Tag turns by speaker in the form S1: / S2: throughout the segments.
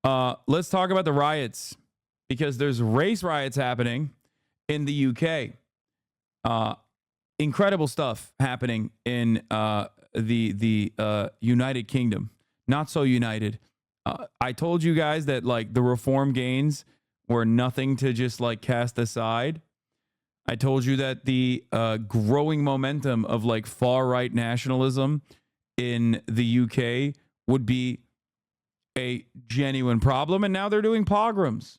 S1: Let's talk about the riots, because there's race riots happening in the UK. Incredible stuff happening in the United Kingdom. Not so united. I told you guys that like the reform gains were nothing to just like cast aside. I told you that the growing momentum of like far right nationalism in the UK would be a genuine problem, and now they're doing pogroms.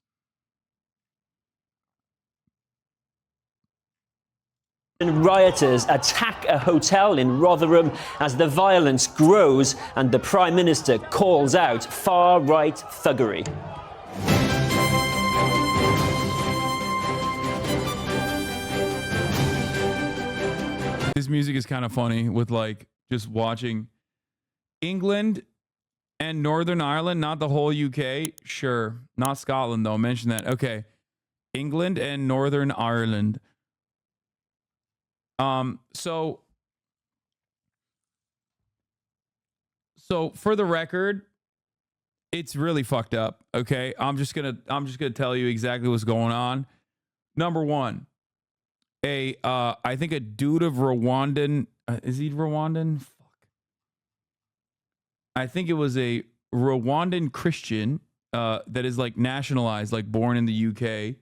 S2: Rioters attack a hotel in Rotherham as the violence grows and the Prime Minister calls out far-right thuggery.
S1: This music is kind of funny with like just watching England and Northern Ireland, not the whole UK. Sure. Not Scotland, though. Mention that. Okay. England and Northern Ireland. So for the record, it's really fucked up. Okay. I'm just gonna tell you exactly what's going on. Number one, I think a dude of Rwandan, is he Rwandan? Fuck. I think it was a Rwandan Christian, that is like nationalized, like born in the UK,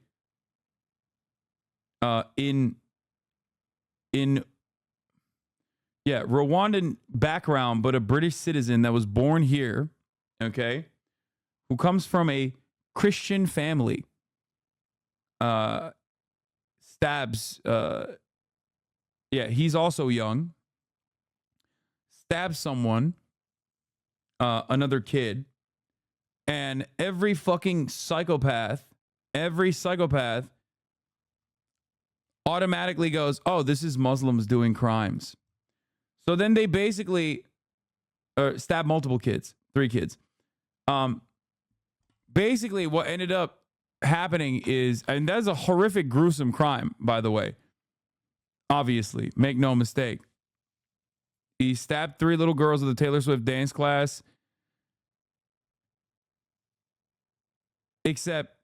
S1: Rwandan background, but a British citizen that was born here, okay, who comes from a Christian family, stabs, he's also young, stabs someone, another kid, and every psychopath automatically goes, oh, this is Muslims doing crimes. So then they basically stab multiple kids, 3 kids. Basically what ended up happening is, and that's a horrific, gruesome crime, by the way. Obviously, make no mistake. He stabbed 3 little girls at the Taylor Swift dance class. Except,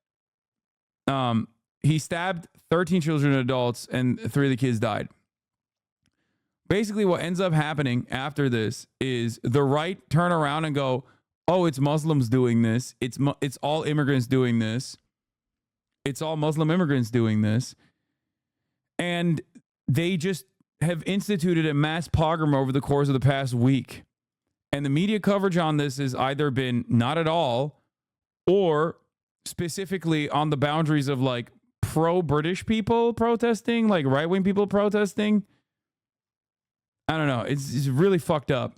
S1: he stabbed 13 children and adults, and 3 of the kids died. Basically, what ends up happening after this is the right turn around and go, oh, it's Muslims doing this. It's all immigrants doing this. It's all Muslim immigrants doing this. And they just have instituted a mass pogrom over the course of the past week. And the media coverage on this has either been not at all, or specifically on the boundaries of like pro-British people protesting, like right-wing people protesting. I don't know. It's really fucked up.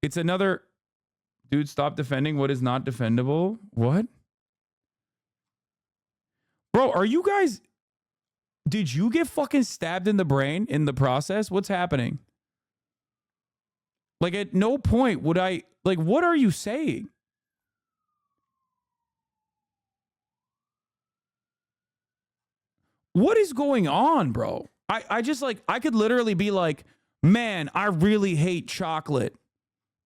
S1: It's another, dude, stop defending what is not defendable. What? Bro, are you guys, did you get fucking stabbed in the brain in the process? What's happening? Like, at no point would I, like, what are you saying? What is going on, bro? I just like, I could literally be like, man, I really hate chocolate.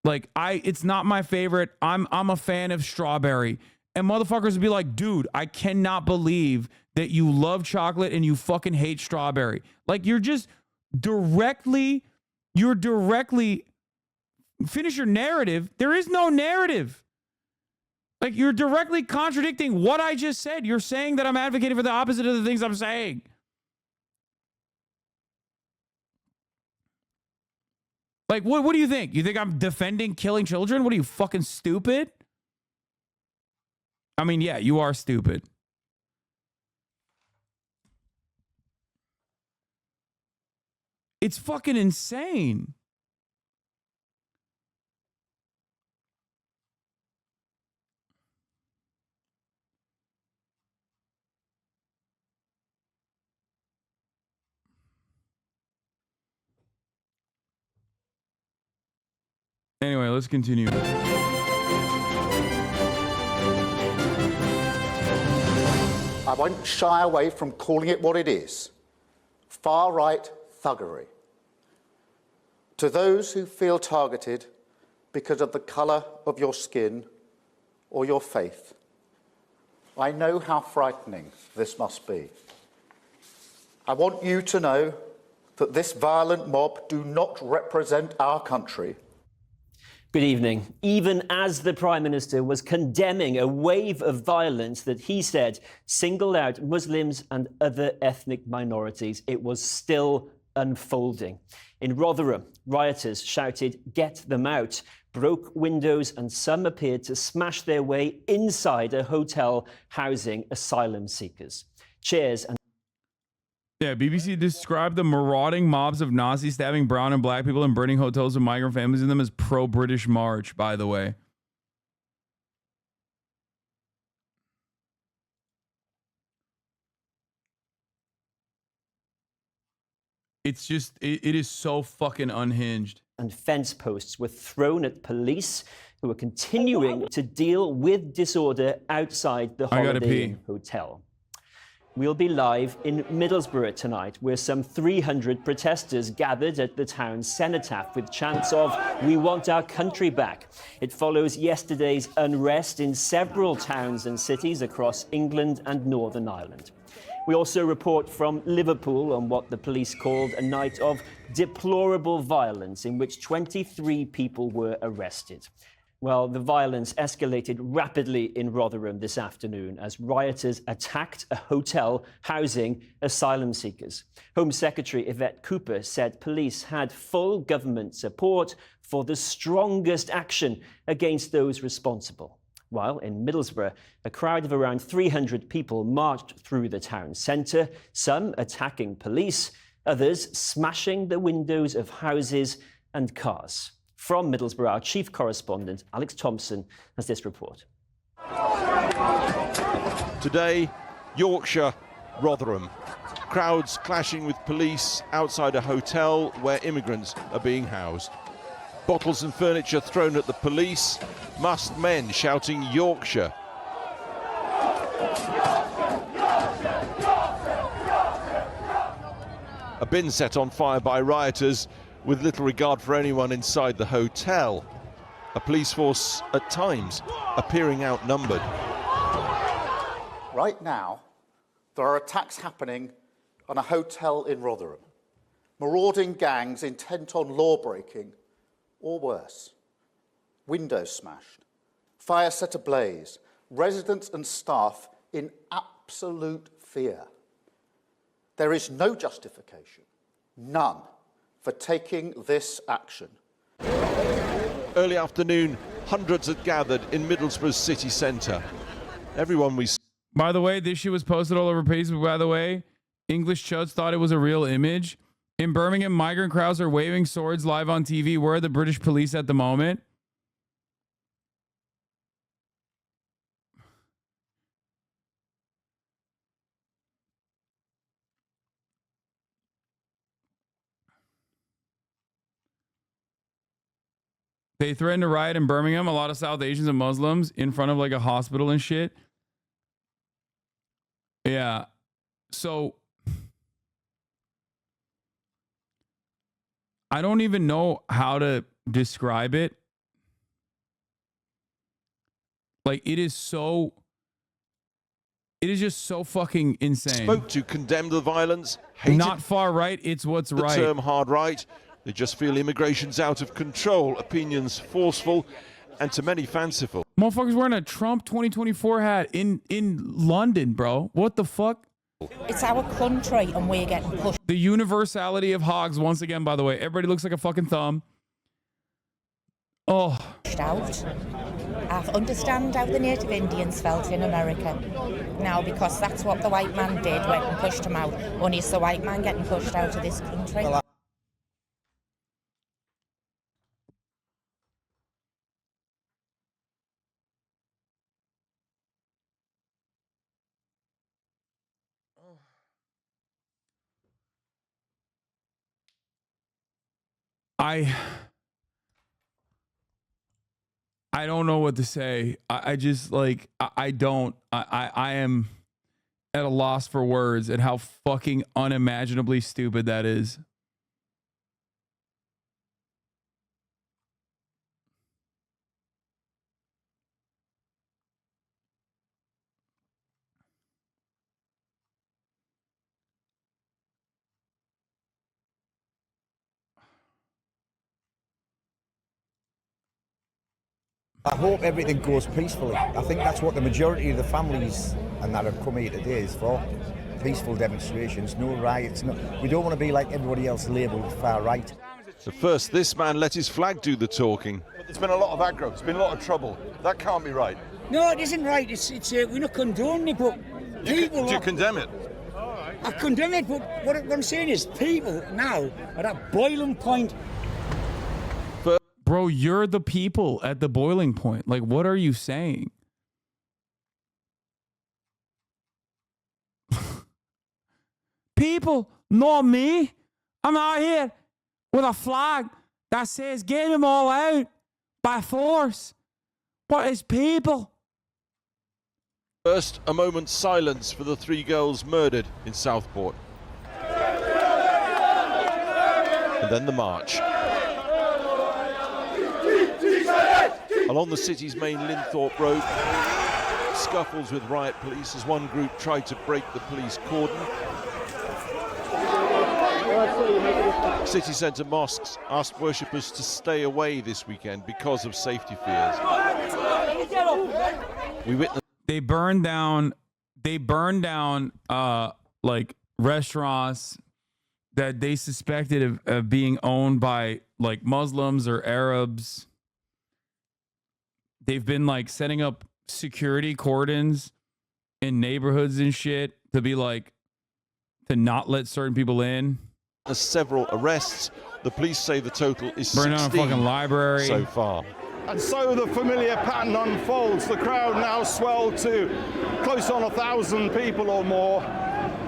S1: Like, it's not my favorite. I'm a fan of strawberry. And motherfuckers would be like, dude, I cannot believe that you love chocolate and you fucking hate strawberry. Like, you're directly, finish your narrative. There is no narrative. Like, you're directly contradicting what I just said. You're saying that I'm advocating for the opposite of the things I'm saying. Like, what do you think? You think I'm defending killing children? What are you, fucking stupid? I mean, yeah, you are stupid. It's fucking insane. Anyway, let's continue.
S3: I won't shy away from calling it what it is: far-right thuggery. To those who feel targeted because of the colour of your skin, or your faith. I know how frightening this must be. I want you to know that this violent mob do not represent our country.
S2: Good evening. Even as the Prime Minister was condemning a wave of violence that he said singled out Muslims and other ethnic minorities, it was still unfolding. In Rotherham, rioters shouted, "Get them out," broke windows, and some appeared to smash their way inside a hotel housing asylum seekers. Chairs and
S1: Yeah, BBC described the marauding mobs of Nazis stabbing brown and black people and burning hotels with migrant families in them as pro-British March, by the way. It's just, it is so fucking unhinged.
S2: and fence posts were thrown at police who were continuing to deal with disorder outside the Holiday Inn Hotel. We'll be live in Middlesbrough tonight, where some 300 protesters gathered at the town's cenotaph with chants of "We want our country back." It follows yesterday's unrest in several towns and cities across England and Northern Ireland. We also report from Liverpool on what the police called a night of deplorable violence in which 23 people were arrested. Well, the violence escalated rapidly in Rotherham this afternoon as rioters attacked a hotel housing asylum seekers. Home Secretary Yvette Cooper said police had full government support for the strongest action against those responsible. While in Middlesbrough, a crowd of around 300 people marched through the town centre, some attacking police, others smashing the windows of houses and cars. From Middlesbrough, our chief correspondent, Alex Thompson, has this report.
S4: Today, Yorkshire, Rotherham. Crowds clashing with police outside a hotel where immigrants are being housed. Bottles and furniture thrown at the police, masked men shouting Yorkshire. A bin set on fire by rioters with little regard for anyone inside the hotel. A police force at times appearing outnumbered.
S3: Right now, there are attacks happening on a hotel in Rotherham. Marauding gangs intent on law-breaking, or worse. Windows smashed, fire set ablaze, residents and staff in absolute fear. There is no justification, none, for taking this action.
S4: Early afternoon, hundreds had gathered in Middlesbrough's city centre. Everyone we...
S1: By the way, this shit was posted all over Facebook, by the way. English chuds thought it was a real image. In Birmingham, migrant crowds are waving swords live on TV. Where are the British police at the moment? They threatened to riot in Birmingham. A lot of South Asians and Muslims in front of like a hospital and shit. Yeah. So I don't even know how to describe it. Like it is just so fucking insane.
S4: Spoke to condemn the violence. Hated
S1: not far right. It's what's right.
S4: The term hard right. They just feel immigration's out of control, opinions forceful, and to many fanciful.
S1: Motherfuckers wearing a Trump 2024 hat in London, bro. What the fuck?
S5: It's our country and we're getting pushed.
S1: The universality of hogs, once again, by the way. Everybody looks like a fucking thumb. Oh.
S5: Out. I understand how the native Indians felt in America. Now, because that's what the white man did, went and pushed them out. Only it's the white man getting pushed out of this country.
S1: I don't know what to say. I just like I am at a loss for words at how fucking unimaginably stupid that is.
S6: I hope everything goes peacefully. I think that's what the majority of the families and that have come here today is for. Peaceful demonstrations, no riots. No, we don't want to be like everybody else labelled far right.
S4: So first, this man let his flag do the talking.
S7: There's been a lot of aggro, there's been a lot of trouble. That can't be right.
S8: No, it isn't right. We're not condoning it, but people...
S7: Do you condemn it?
S8: I condemn it, but what I'm saying is people now are at boiling point.
S1: Bro, you're the people at the boiling point. Like, what are you saying? People, not me. I'm out here with a flag that says get them all out by force. What is people?
S4: First, a moment's silence for the 3 girls murdered in Southport. And then the march. Along the city's main Linthorpe Road, scuffles with riot police as one group tried to break the police cordon. City centre mosques asked worshippers to stay away this weekend because of safety fears. We witnessed.
S1: They burned down like restaurants that they suspected of being owned by like Muslims or Arabs. They've been like setting up security cordons in neighborhoods and shit to be like to not let certain people in.
S4: Several arrests. The police say the total is 16
S1: burn down a fucking library
S4: so far.
S7: And so the familiar pattern unfolds. The crowd now swelled to close on 1,000 people or more.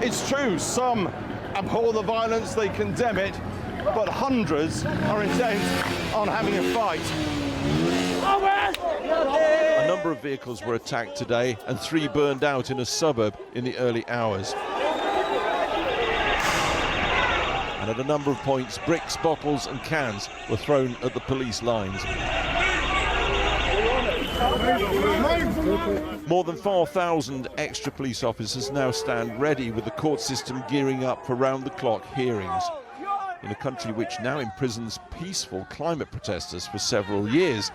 S7: It's true, some abhor the violence, they condemn it, but hundreds are intent on having a fight.
S4: A number of vehicles were attacked today and 3 burned out in a suburb in the early hours. And at a number of points, bricks, bottles and cans were thrown at the police lines. More than 4,000 extra police officers now stand ready, with the court system gearing up for round-the-clock hearings. In a country which now imprisons peaceful climate protesters for several years,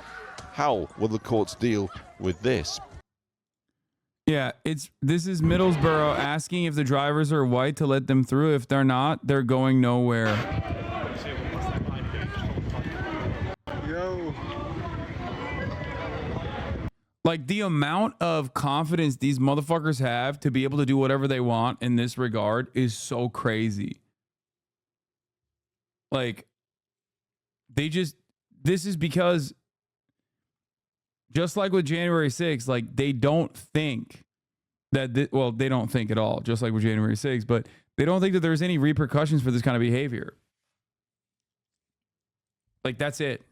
S4: how will the courts deal with this?
S1: Yeah, this is Middlesbrough asking if the drivers are white to let them through. If they're not, they're going nowhere.
S7: Yo.
S1: Like the amount of confidence these motherfuckers have to be able to do whatever they want in this regard is so crazy. Like this is because just like with January 6th, like they don't think that, they don't think at all, just like with January 6th, but they don't think that there's any repercussions for this kind of behavior. Like that's it.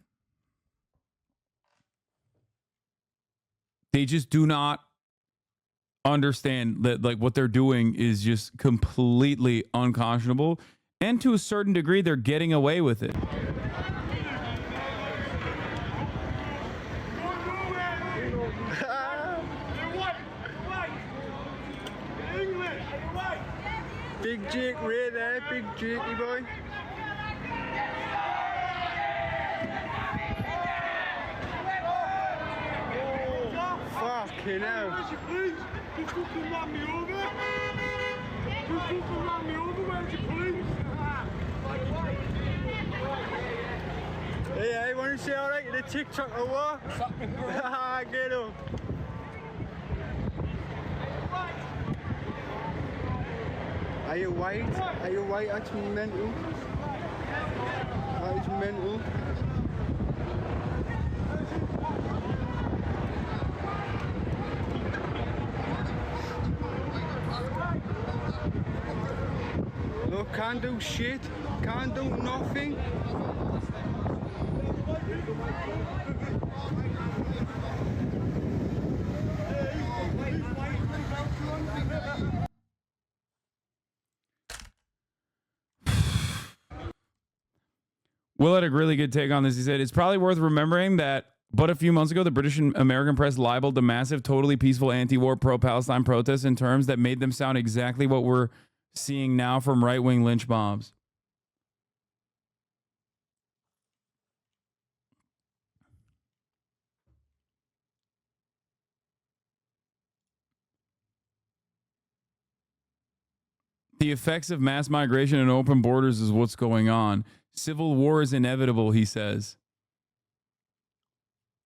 S1: They just do not understand that like what they're doing is just completely unconscionable. And to a certain degree, they're getting away with it.
S9: Big Jake right there, big Jakey boy. Fucking hell. Where's your police? You fucking ran me over. You fucking ran me over, where's your police? Hey, want to say alright to the TikTok or what? Get up. Are you white? Are you white? That's mental. That is mental. Look, can't do shit. Can't do nothing.
S1: Will had a really good take on this. He said, it's probably worth remembering that but a few months ago, the British and American press libeled the massive, totally peaceful anti-war, pro-Palestine protests in terms that made them sound exactly what we're seeing now from right-wing lynch mobs. The effects of mass migration and open borders is what's going on. Civil war is inevitable, he says.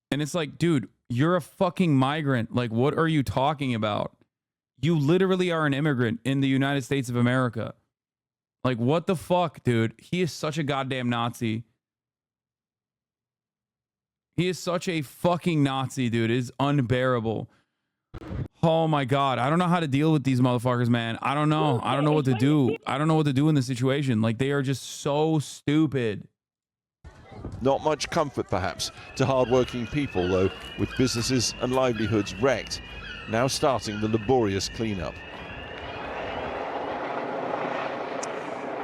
S1: And it's like, dude, you're a fucking migrant. Like, what are you talking about? You literally are an immigrant in the United States of America. Like, what the fuck, dude? He is such a goddamn Nazi. He is such a fucking Nazi, dude. It is unbearable. Oh my God. I don't know how to deal with these motherfuckers, man. I don't know. I don't know what to do. I don't know what to do in this situation. Like, they are just so stupid.
S4: Not much comfort, perhaps, to hard-working people, though, with businesses and livelihoods wrecked, now starting the laborious clean-up.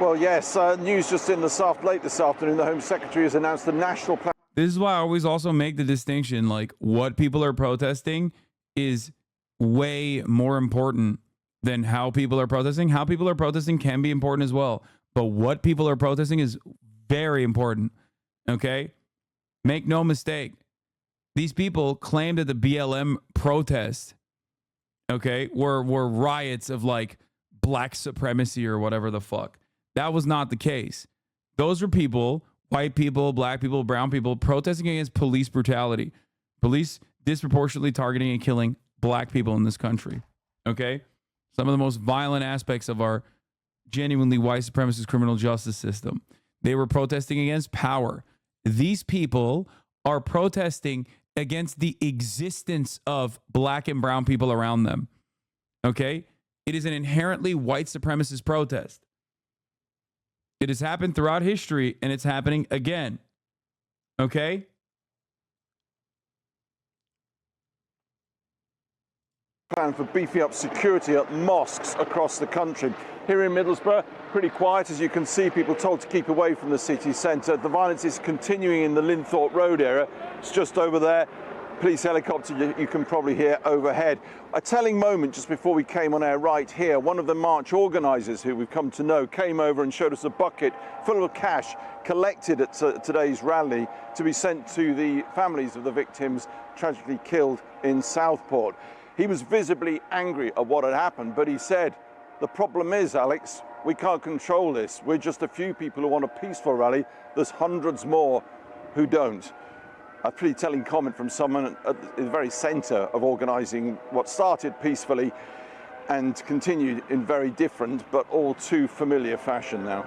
S7: Well, yes, news just in late this afternoon, the Home Secretary has announced the national plan.
S1: This is why I always also make the distinction, like, what people are protesting is way more important than how people are protesting. How people are protesting can be important as well, but what people are protesting is very important. Okay? Make no mistake. These people claim that the BLM protest, okay, were riots of like black supremacy or whatever the fuck. That was not the case. Those were people, white people, black people, brown people, protesting against police brutality. Police disproportionately targeting and killing black people in this country. Okay? Some of the most violent aspects of our genuinely white supremacist criminal justice system. They were protesting against power. These people are protesting against the existence of black and brown people around them. Okay? It is an inherently white supremacist protest. It has happened throughout history, and it's happening again. Okay?
S7: Plan for beefing up security at mosques across the country. Here in Middlesbrough, pretty quiet, as you can see, people told to keep away from the city centre. The violence is continuing in the Linthorpe Road area. It's just over there. Police helicopter you can probably hear overhead. A telling moment just before we came on air right here. One of the march organisers, who we've come to know, came over and showed us a bucket full of cash collected at today's rally to be sent to the families of the victims tragically killed in Southport. He was visibly angry at what had happened, but he said, the problem is, Alex, we can't control this. We're just a few people who want a peaceful rally. There's hundreds more who don't. A pretty telling comment from someone at the very centre of organising what started peacefully and continued in very different but all too familiar fashion now.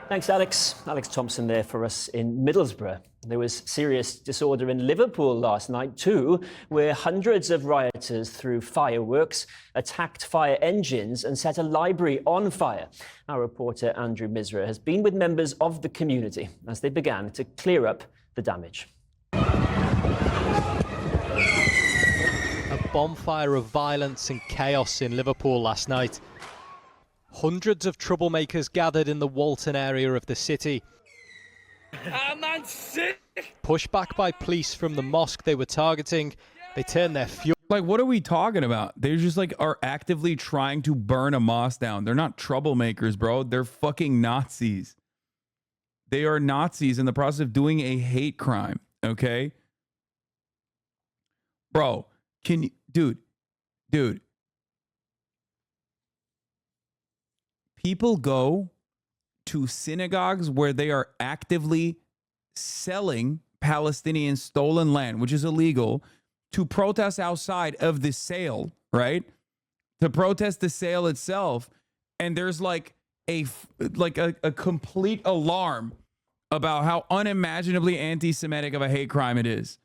S2: Thanks, Alex. Alex Thompson there for us in Middlesbrough. There was serious disorder in Liverpool last night too, where hundreds of rioters threw fireworks, attacked fire engines and set a library on fire. Our reporter Andrew Misra has been with members of the community as they began to clear up the damage.
S10: A bonfire of violence and chaos in Liverpool last night. Hundreds of troublemakers gathered in the Walton area of the city.
S9: man's sick!
S10: Pushed back by police from the mosque they were targeting, they turned their fury.
S1: Like, what are we talking about? They just like are actively trying to burn a mosque down. They're not troublemakers, bro. They're fucking Nazis. They are Nazis in the process of doing a hate crime. Okay, bro. Can you, dude? People go to synagogues where they are actively selling Palestinian stolen land, which is illegal, to protest outside of the sale, right? To protest the sale itself. And there's like a complete alarm about how unimaginably anti-Semitic of a hate crime it is.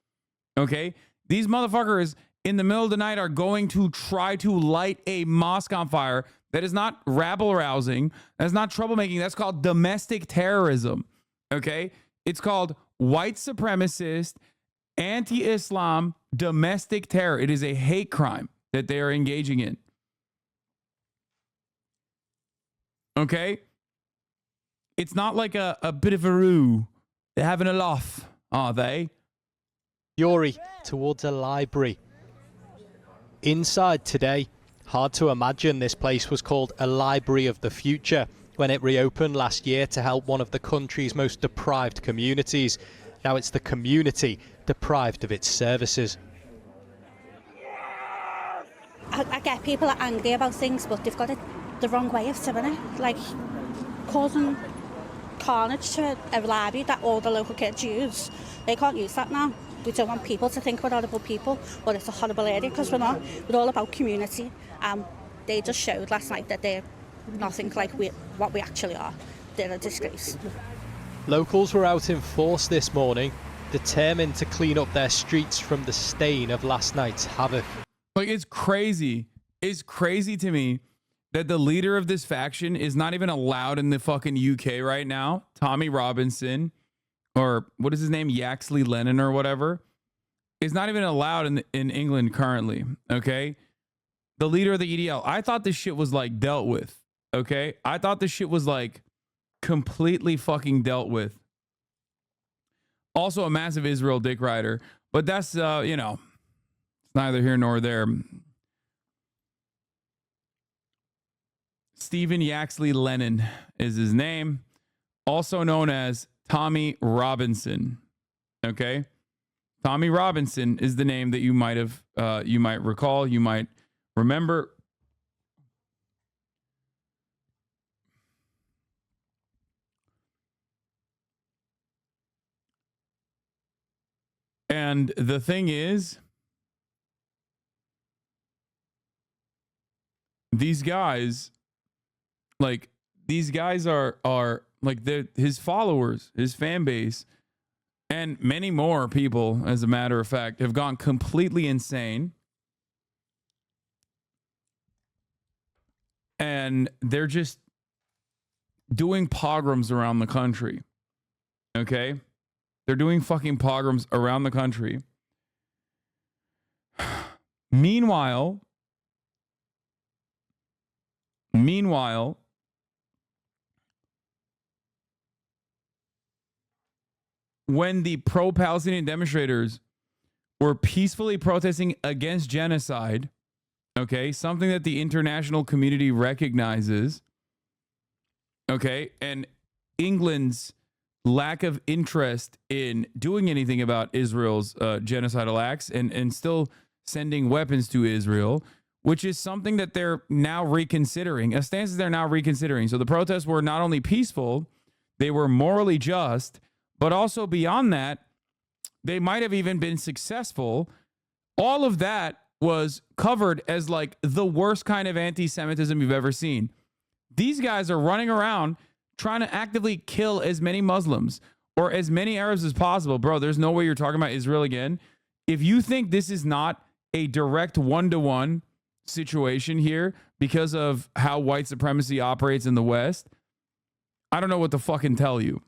S1: Okay? These motherfuckers in the middle of the night are going to try to light a mosque on fire. That is not rabble-rousing. That's not troublemaking. That's called domestic terrorism. Okay? It's called white supremacist, anti-Islam, domestic terror. It is a hate crime that they are engaging in. Okay? It's not like a bit of a ruse. They're having a laugh, are they?
S10: Fury towards a library. Inside today, hard to imagine this place was called a Library of the Future when it reopened last year to help one of the country's most deprived communities. Now it's the community deprived of its services.
S5: I get people are angry about things, but they've got to
S11: the wrong way of doing it, like causing carnage to a library that all the local kids use. They can't use that now. We don't want people to think we're horrible people, but it's a horrible area because we're not. We're all about community. They just showed last night that they're nothing like what we actually are. They're a disgrace.
S10: Locals were out in force this morning, determined to clean up their streets from the stain of last night's havoc.
S1: Like, it's crazy. It's crazy to me that the leader of this faction is not even allowed in the fucking UK right now. Tommy Robinson, or what is his name? Yaxley Lennon or whatever, is not even allowed in England currently. Okay. The leader of the EDL. I thought this shit was like dealt with. Okay. I thought this shit was like completely fucking dealt with. Also a massive Israel dick rider, but that's, you know, it's neither here nor there. Stephen Yaxley Lennon is his name, also known as Tommy Robinson. Okay. Tommy Robinson is the name that you might have, you might recall, you might remember. And the thing is, these guys are like his followers, his fan base, and many more people, as a matter of fact, have gone completely insane. And they're just doing pogroms around the country. Okay? They're doing fucking pogroms around the country. Meanwhile, when the pro-Palestinian demonstrators were peacefully protesting against genocide, okay, something that the international community recognizes, okay, and England's lack of interest in doing anything about Israel's genocidal acts and still sending weapons to Israel, which is something that they're now reconsidering, a stance that they're now reconsidering. So the protests were not only peaceful, they were morally just, but also beyond that, they might have even been successful. All of that was covered as like the worst kind of anti-Semitism you've ever seen. These guys are running around trying to actively kill as many Muslims or as many Arabs as possible. Bro, there's no way you're talking about Israel again. If you think this is not a direct one-to-one situation here because of how white supremacy operates in the West, I don't know what to fucking tell you.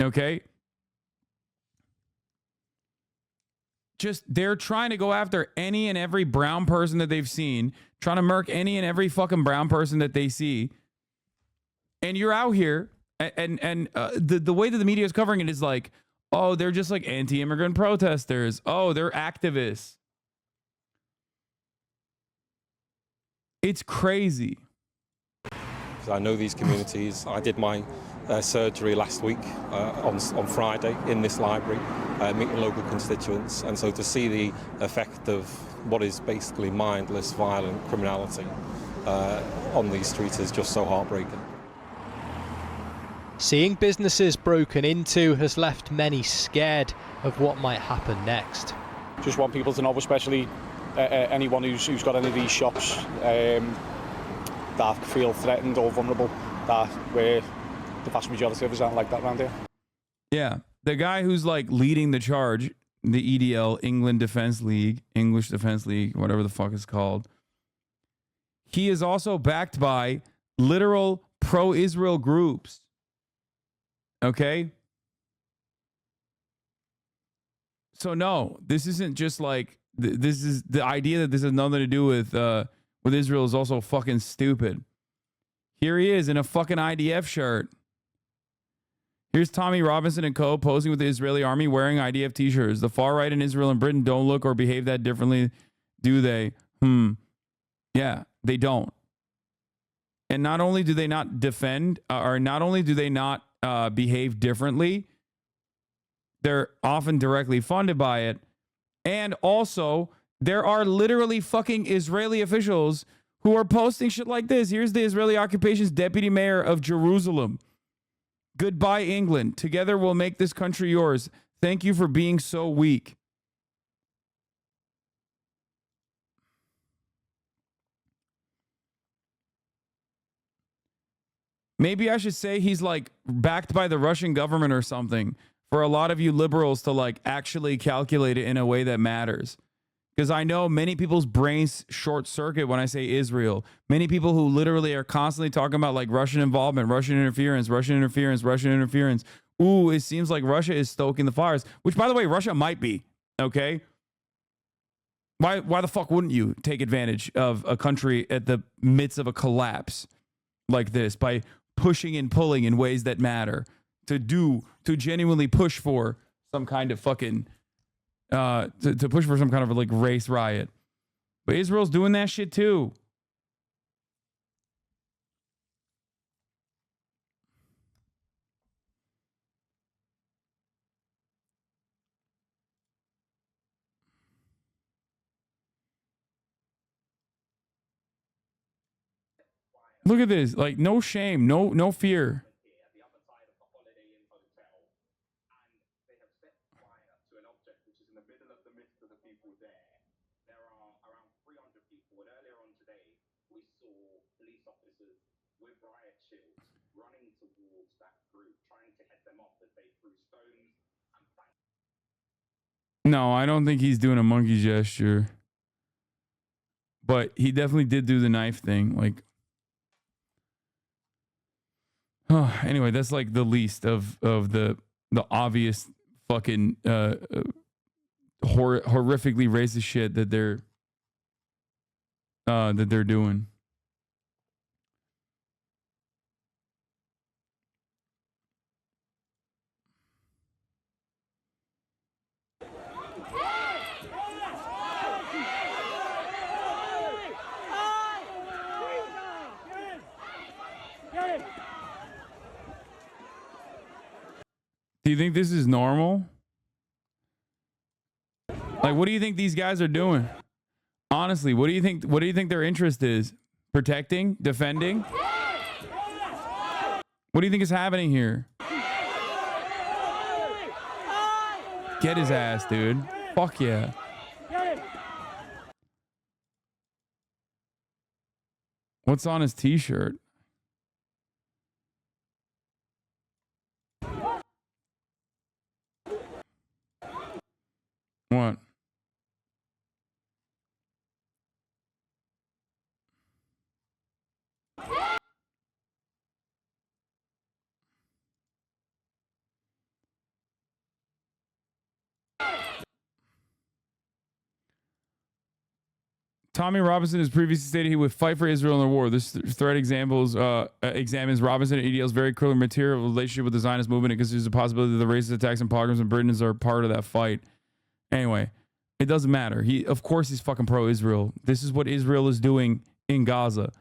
S1: Okay? Just, they're trying to go after any and every brown person that they've seen, trying to murk any and every fucking brown person that they see. And you're out here, and the way that the media is covering it is like, oh, they're just like anti-immigrant protesters. Oh, they're activists. It's crazy.
S12: I know these communities. I did my surgery last week on Friday in this library, meeting local constituents, and so to see the effect of what is basically mindless, violent criminality on these streets is just so heartbreaking.
S10: Seeing businesses broken into has left many scared of what might happen next.
S13: Just want people to know, especially anyone who's got any of these shops that feel threatened or vulnerable, that where the vast majority of us aren't like that around here.
S1: Yeah, the guy who's like leading the charge, the EDL, English Defense League, whatever the fuck it's called, he is also backed by literal pro-Israel groups. Okay? So no, this isn't just like, this is the idea that this has nothing to do with Israel is also fucking stupid. Here he is in a fucking IDF shirt. Here's Tommy Robinson and co. posing with the Israeli army wearing IDF t-shirts. The far right in Israel and Britain don't look or behave that differently, do they? Yeah, they don't. And not only do they not defend, or not only do they not behave differently, they're often directly funded by it. And also, there are literally fucking Israeli officials who are posting shit like this. Here's the Israeli occupation's deputy mayor of Jerusalem. Goodbye, England. Together we'll make this country yours. Thank you for being so weak. Maybe I should say he's like backed by the Russian government or something for a lot of you liberals to like actually calculate it in a way that matters. Because I know many people's brains short circuit when I say Israel. Many people who literally are constantly talking about like Russian involvement, Russian interference, Russian interference, Russian interference. Ooh, it seems like Russia is stoking the fires, which by the way, Russia might be, okay? Why the fuck wouldn't you take advantage of a country at the midst of a collapse like this by pushing and pulling in ways that matter to genuinely push for some kind of fucking to push for some kind of like race riot. But Israel's doing that shit too. Look at this, like no shame, no fear. No, I don't think he's doing a monkey gesture. But he definitely did do the knife thing. Like, anyway, that's like the least of the obvious fucking horrifically racist shit that they're doing. Do you think this is normal? Like, what do you think these guys are doing? Honestly, what do you think their interest is? Protecting? Defending? What do you think is happening here? Get his ass, dude. Fuck yeah. What's on his t-shirt? What? Tommy Robinson has previously stated he would fight for Israel in the war. This thread examines Robinson and EDL's very clear material relationship with the Zionist movement and considers the possibility that the racist attacks and pogroms in Britain are part of that fight. Anyway, it doesn't matter. Of course he's fucking pro-Israel. This is what Israel is doing in Gaza.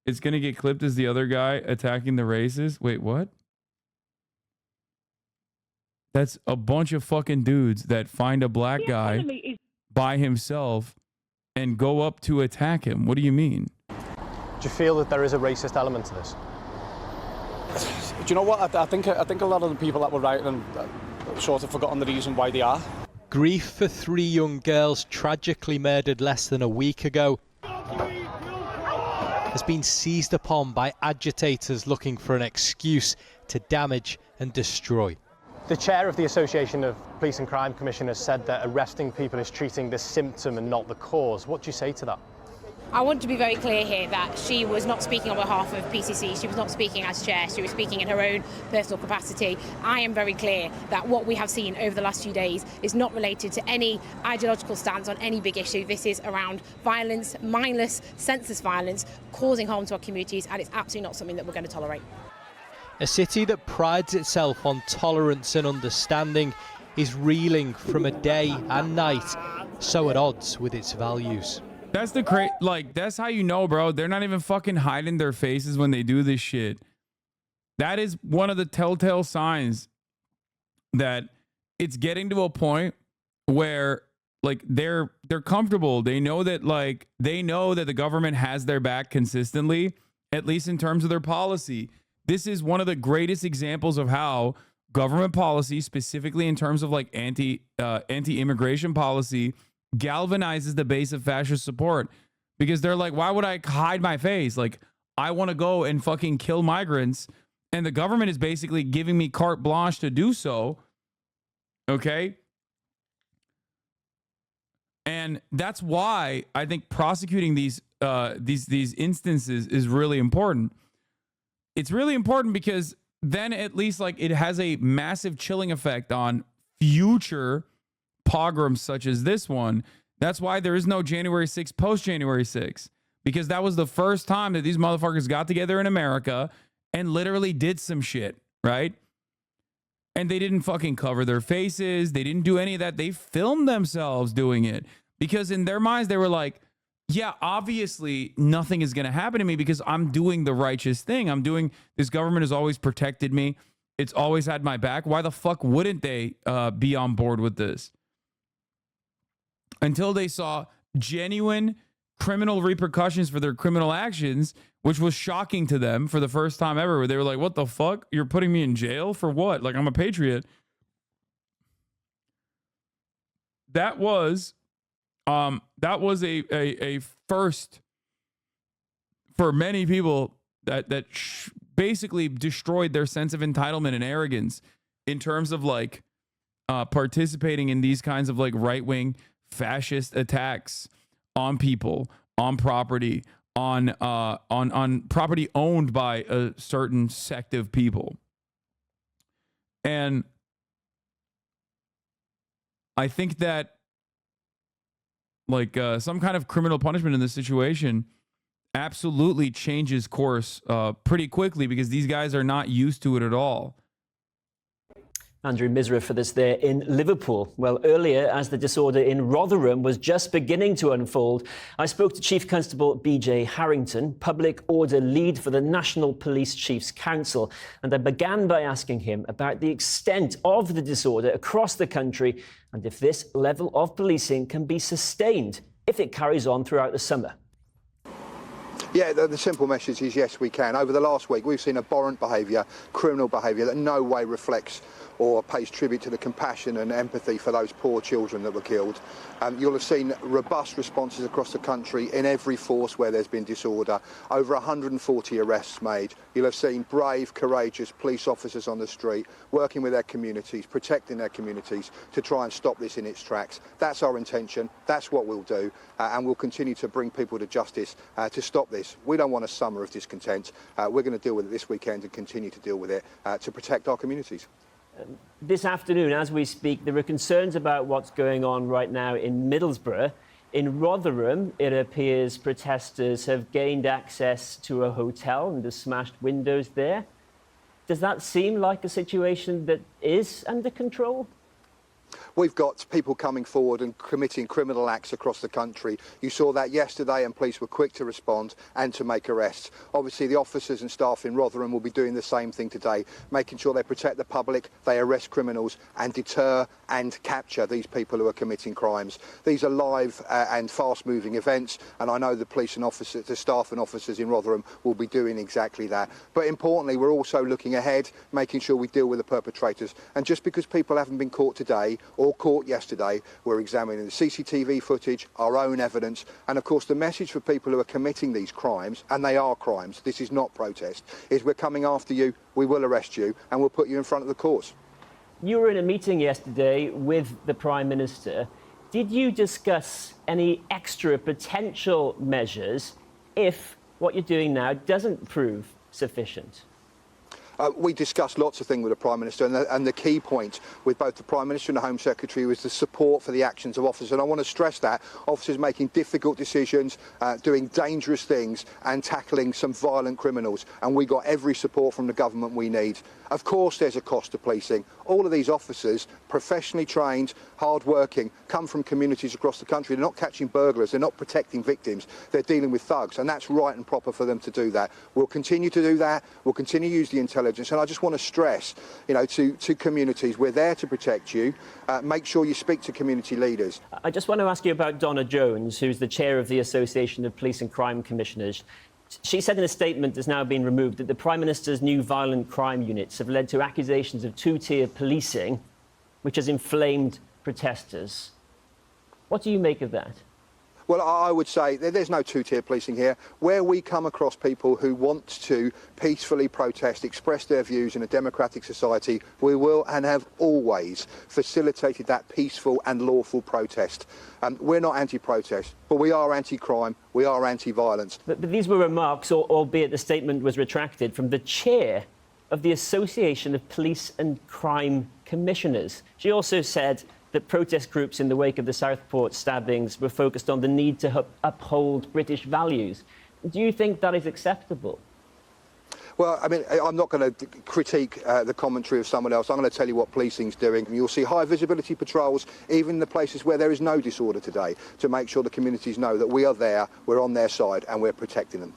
S1: It's going to get clipped as the other guy attacking the racists. Wait, what? That's a bunch of fucking dudes that find a black guy by himself and go up to attack him. What do you mean?
S13: Do you feel that there is a racist element to this? Do you know what? I think a lot of the people that were writing sort of forgotten the reason why they are.
S10: Grief for 3 young girls tragically murdered less than a week ago has been seized upon by agitators looking for an excuse to damage and destroy.
S13: The chair of the Association of Police and Crime Commissioners said that arresting people is treating the symptom and not the cause. What do you say to that?
S14: I want to be very clear here that she was not speaking on behalf of PCC. She was not speaking as chair. She was speaking in her own personal capacity. I am very clear that what we have seen over the last few days is not related to any ideological stance on any big issue. This is around violence, mindless, senseless violence, causing harm to our communities, and it's absolutely not something that we're going to tolerate.
S10: A city that prides itself on tolerance and understanding is reeling from a day and night so at odds with its values.
S1: That's that's how you know, bro. They're not even fucking hiding their faces when they do this shit. That is one of the telltale signs that it's getting to a point where like they're comfortable. They know that the government has their back consistently, at least in terms of their policy. This is one of the greatest examples of how government policy, specifically in terms of like anti-immigration policy, galvanizes the base of fascist support, because they're like, why would I hide my face? Like, I want to go and fucking kill migrants, and the government is basically giving me carte blanche to do so. Okay. And that's why I think prosecuting these instances is really important. It's really important because then at least like it has a massive chilling effect on future pogroms such as this one. That's why there is no January 6th post January 6th, because that was the first time that these motherfuckers got together in America and literally did some shit, right? And they didn't fucking cover their faces. They didn't do any of that. They filmed themselves doing it because in their minds, they were like, yeah, obviously nothing is going to happen to me because I'm doing the righteous thing. This government has always protected me. It's always had my back. Why the fuck wouldn't they be on board with this? Until they saw genuine criminal repercussions for their criminal actions, which was shocking to them for the first time ever, where they were like, what the fuck? You're putting me in jail for what? Like, I'm a patriot. That was a first for many people that basically destroyed their sense of entitlement and arrogance in terms of like participating in these kinds of like right-wing fascist attacks on people, on property, on property owned by a certain sect of people. And I think that like some kind of criminal punishment in this situation absolutely changes course pretty quickly, because these guys are not used to it at all.
S2: Andrew Misra for this there in Liverpool. Well, earlier, as the disorder in Rotherham was just beginning to unfold, I spoke to Chief Constable BJ Harrington, public order lead for the National Police Chiefs Council, and I began by asking him about the extent of the disorder across the country and if this level of policing can be sustained if it carries on throughout the summer.
S15: Yeah, the simple message is yes, we can. Over the last week, we've seen abhorrent behaviour, criminal behaviour that in no way reflects or pays tribute to the compassion and empathy for those poor children that were killed. You'll have seen robust responses across the country in every force where there's been disorder. Over 140 arrests made. You'll have seen brave, courageous police officers on the street working with their communities, protecting their communities to try and stop this in its tracks. That's our intention. That's what we'll do. And we'll continue to bring people to justice to stop this. We don't want a summer of discontent. We're going to deal with it this weekend and continue to deal with it to protect our communities.
S2: This afternoon, as we speak, there are concerns about what's going on right now in Middlesbrough. In Rotherham, it appears protesters have gained access to a hotel and have smashed windows there. Does that seem like a situation that is under control?
S15: We've got people coming forward and committing criminal acts across the country. You saw that yesterday, and police were quick to respond and to make arrests. Obviously, the officers and staff in Rotherham will be doing the same thing today, making sure they protect the public, they arrest criminals and deter and capture these people who are committing crimes. These are live and fast-moving events, and I know the police and officers, the staff and officers in Rotherham will be doing exactly that. But importantly, we're also looking ahead, making sure we deal with the perpetrators. And just because people haven't been caught today or caught yesterday, we're examining the CCTV footage, our own evidence, and of course the message for people who are committing these crimes, and they are crimes, this is not protest, is we're coming after you, we will arrest you, and we'll put you in front of the courts.
S2: You were in a meeting yesterday with the Prime Minister. Did you discuss any extra potential measures if what you're doing now doesn't prove sufficient?
S15: We discussed lots of things with the Prime Minister, and the key point with both the Prime Minister and the Home Secretary was the support for the actions of officers. And I want to stress that officers making difficult decisions, doing dangerous things and tackling some violent criminals. And we got every support from the government we need. Of course there's a cost to policing. All of these officers, professionally trained, hard-working, come from communities across the country. They're not catching burglars, they're not protecting victims, they're dealing with thugs, and that's right and proper for them to do that. We'll continue to do that, we'll continue to use the intelligence intelligence. And I just want to stress, you know, to communities, we're there to protect you. Make sure you speak to community leaders.
S2: I just want to ask you about Donna Jones, who's the chair of the Association of Police and Crime Commissioners. She said in a statement that's now been removed that the Prime Minister's new violent crime units have led to accusations of two-tier policing, which has inflamed protesters. What do you make of that?
S15: Well, I would say there's no two-tier policing here. Where we come across people who want to peacefully protest, express their views in a democratic society, we will and have always facilitated that peaceful and lawful protest. We're not anti-protest, but we are anti-crime, we are anti-violence.
S2: But these were remarks, albeit the statement was retracted, from the chair of the Association of Police and Crime Commissioners. She also said that protest groups in the wake of the Southport stabbings were focused on the need to uphold British values. Do you think that is acceptable?
S15: Well, I mean, I'm not going to critique the commentary of someone else. I'm going to tell you what policing's doing. You'll see high visibility patrols, even in the places where there is no disorder today, to make sure the communities know that we are there, we're on their side, and we're protecting them.